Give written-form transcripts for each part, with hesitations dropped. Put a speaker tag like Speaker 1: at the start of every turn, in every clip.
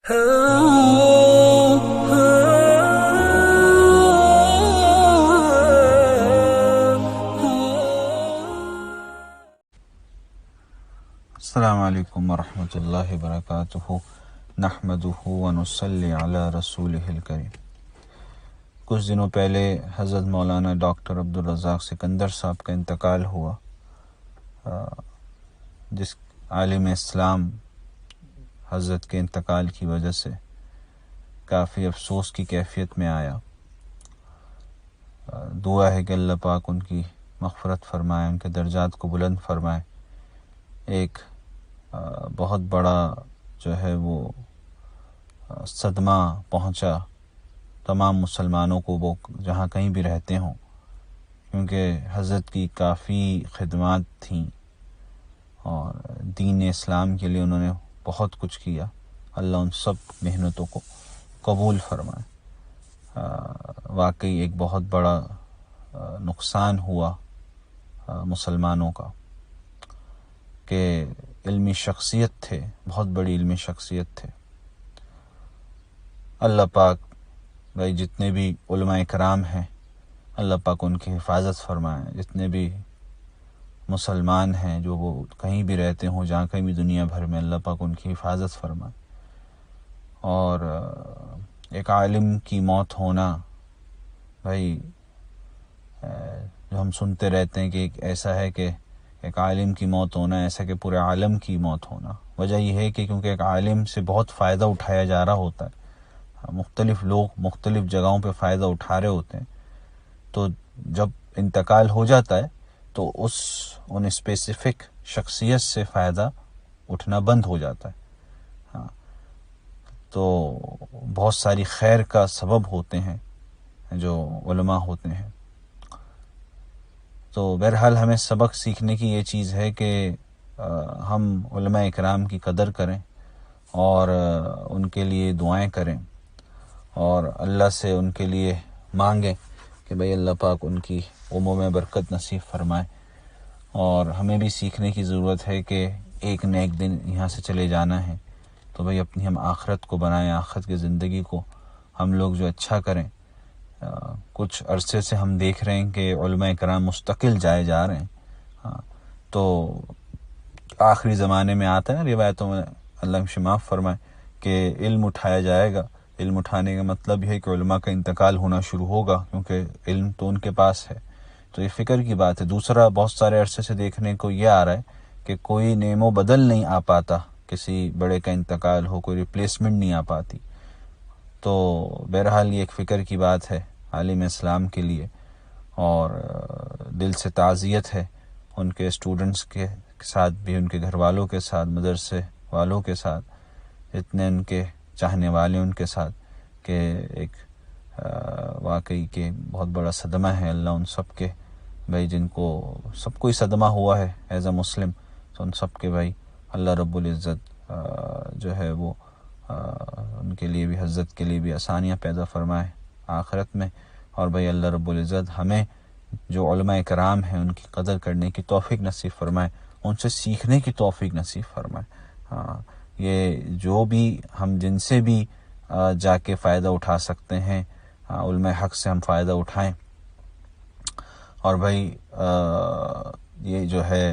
Speaker 1: السلام علیکم ورحمۃ اللہ وبرکاتہ نحمدہ ونصلی علی رسولہ الکریم۔ کچھ دنوں پہلے حضرت مولانا ڈاکٹر عبدالرزاق سکندر صاحب کا انتقال ہوا، جس عالم اسلام حضرت کے انتقال کی وجہ سے کافی افسوس کی کیفیت میں آیا۔ دعا ہے کہ اللہ پاک ان کی مغفرت فرمائے، ان کے درجات کو بلند فرمائے۔ ایک بہت بڑا جو ہے وہ صدمہ پہنچا تمام مسلمانوں کو، وہ جہاں کہیں بھی رہتے ہوں، کیونکہ حضرت کی کافی خدمات تھیں اور دین اسلام کے لیے انہوں نے بہت کچھ کیا۔ اللہ ان سب محنتوں کو قبول فرمائے۔ واقعی ایک بہت بڑا نقصان ہوا مسلمانوں کا کہ علمی شخصیت تھے، بہت بڑی علمی شخصیت تھے۔ اللہ پاک بھائی جتنے بھی علماء کرام ہیں، اللہ پاک ان کی حفاظت فرمائے۔ جتنے بھی مسلمان ہیں جو وہ کہیں بھی رہتے ہوں، جہاں کہیں بھی دنیا بھر میں، اللہ پاک ان کی حفاظت فرمائے۔ اور ایک عالم کی موت ہونا بھائی، جو ہم سنتے رہتے ہیں کہ ایک ایسا ہے کہ ایک عالم کی موت ہونا ایسا کہ پورے عالم کی موت ہونا۔ وجہ یہ ہے کہ کیونکہ ایک عالم سے بہت فائدہ اٹھایا جا رہا ہوتا ہے، مختلف لوگ مختلف جگہوں پہ فائدہ اٹھا رہے ہوتے ہیں، تو جب انتقال ہو جاتا ہے تو ان اسپیسیفک شخصیت سے فائدہ اٹھنا بند ہو جاتا ہے۔ تو بہت ساری خیر کا سبب ہوتے ہیں جو علماء ہوتے ہیں۔ تو بہرحال ہمیں سبق سیکھنے کی یہ چیز ہے کہ ہم علماء اکرام کی قدر کریں اور ان کے لیے دعائیں کریں اور اللہ سے ان کے لیے مانگیں کہ بھئی اللہ پاک ان کی عمر میں برکت نصیب فرمائے۔ اور ہمیں بھی سیکھنے کی ضرورت ہے کہ ایک نہ ایک دن یہاں سے چلے جانا ہے، تو بھئی اپنی ہم آخرت کو بنائیں، آخرت کی زندگی کو ہم لوگ جو اچھا کریں۔ کچھ عرصے سے ہم دیکھ رہے ہیں کہ علماء کرام مستقل جائے جا رہے ہیں، تو آخری زمانے میں آتا ہے نا روایتوں میں، اللہ ہمیں معاف فرمائے، کہ علم اٹھایا جائے گا۔ علم اٹھانے کا مطلب یہ ہے کہ علماء کا انتقال ہونا شروع ہوگا، کیونکہ علم تو ان کے پاس ہے۔ تو یہ فکر کی بات ہے۔ دوسرا، بہت سارے عرصے سے دیکھنے کو یہ آ رہا ہے کہ کوئی نیم و بدل نہیں آ پاتا، کسی بڑے کا انتقال ہو کوئی ریپلیسمنٹ نہیں آ پاتی۔ تو بہرحال یہ ایک فکر کی بات ہے عالم اسلام کے لیے، اور دل سے تعزیت ہے ان کے اسٹوڈنٹس کے ساتھ بھی، ان کے گھر والوں کے ساتھ، مدرسے والوں کے ساتھ، اتنے ان کے چاہنے والے ان کے ساتھ، کہ ایک واقعی کہ بہت بڑا صدمہ ہے۔ اللہ ان سب کے بھائی، جن کو سب کو ہی صدمہ ہوا ہے ایز اے مسلم، تو ان سب کے بھائی اللہ رب العزت جو ہے وہ ان کے لیے بھی، حضرت کے لیے بھی آسانیاں پیدا فرمائے آخرت میں۔ اور بھائی اللہ رب العزت ہمیں جو علماء کرام ہیں ان کی قدر کرنے کی توفیق نصیب فرمائے، ان سے سیکھنے کی توفیق نصیب فرمائے۔ یہ جو بھی ہم جن سے بھی جا کے فائدہ اٹھا سکتے ہیں، علماء حق سے ہم فائدہ اٹھائیں۔ اور بھائی یہ جو ہے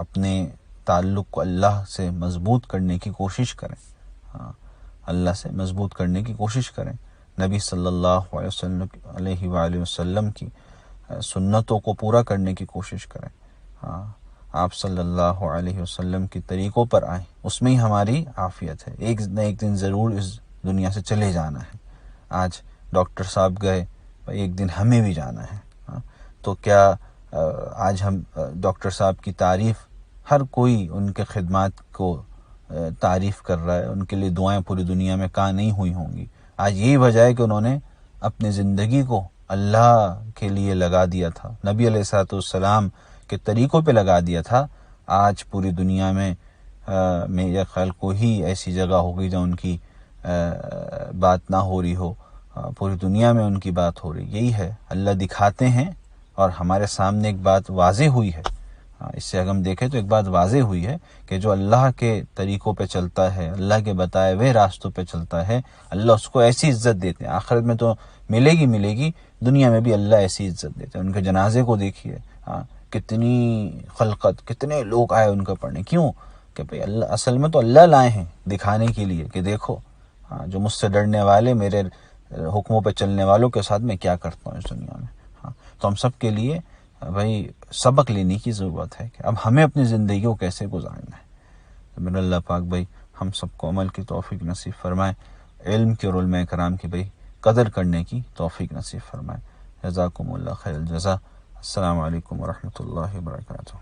Speaker 1: اپنے تعلق کو اللہ سے مضبوط کرنے کی کوشش کریں، اللہ سے مضبوط کرنے کی کوشش کریں۔ نبی صلی اللہ علیہ وآلہ وسلم کی سنتوں کو پورا کرنے کی کوشش کریں۔ آپ صلی اللہ علیہ وسلم کی طریقوں پر آئیں، اس میں ہی ہماری عافیت ہے۔ ایک نہ ایک دن ضرور اس دنیا سے چلے جانا ہے۔ آج ڈاکٹر صاحب گئے، ایک دن ہمیں بھی جانا ہے۔ تو کیا آج ہم ڈاکٹر صاحب کی تعریف، ہر کوئی ان کے خدمات کو تعریف کر رہا ہے، ان کے لیے دعائیں پوری دنیا میں کہاں نہیں ہوئی ہوں گی۔ آج یہی وجہ ہے کہ انہوں نے اپنی زندگی کو اللہ کے لیے لگا دیا تھا، نبی علیہ السلام کے طریقوں پہ لگا دیا تھا۔ آج پوری دنیا میں میرے خیال کو ہی ایسی جگہ ہوگی جہاں ان کی بات نہ ہو رہی ہو، پوری دنیا میں ان کی بات ہو رہی۔ یہی ہے، اللہ دکھاتے ہیں اور ہمارے سامنے ایک بات واضح ہوئی ہے، اس سے اگر ہم دیکھیں تو ایک بات واضح ہوئی ہے کہ جو اللہ کے طریقوں پہ چلتا ہے، اللہ کے بتائے ہوئے راستوں پہ چلتا ہے، اللہ اس کو ایسی عزت دیتے ہیں، آخرت میں تو ملے گی، دنیا میں بھی اللہ ایسی عزت دیتے ہیں۔ ان کے جنازے کو دیکھیے، کتنی خلقت، کتنے لوگ آئے ان کا پڑھنے، کیوں کہ بھئی اللہ اصل میں تو اللہ لائے ہیں دکھانے کے لیے کہ دیکھو جو مجھ سے ڈرنے والے، میرے حکموں پہ چلنے والوں کے ساتھ میں کیا کرتا ہوں اس دنیا میں۔ تو ہم سب کے لیے بھائی سبق لینے کی ضرورت ہے کہ اب ہمیں اپنی زندگی کو کیسے گزارنا ہے۔ تو میرا اللہ پاک بھائی ہم سب کو عمل کی توفیق نصیب فرمائے، علم کے اور علماء کرام کی بھائی قدر کرنے کی توفیق نصیب فرمائے۔ جزاکم اللہ خیر الجزا۔ السلام علیکم ورحمۃ اللہ وبرکاتہ۔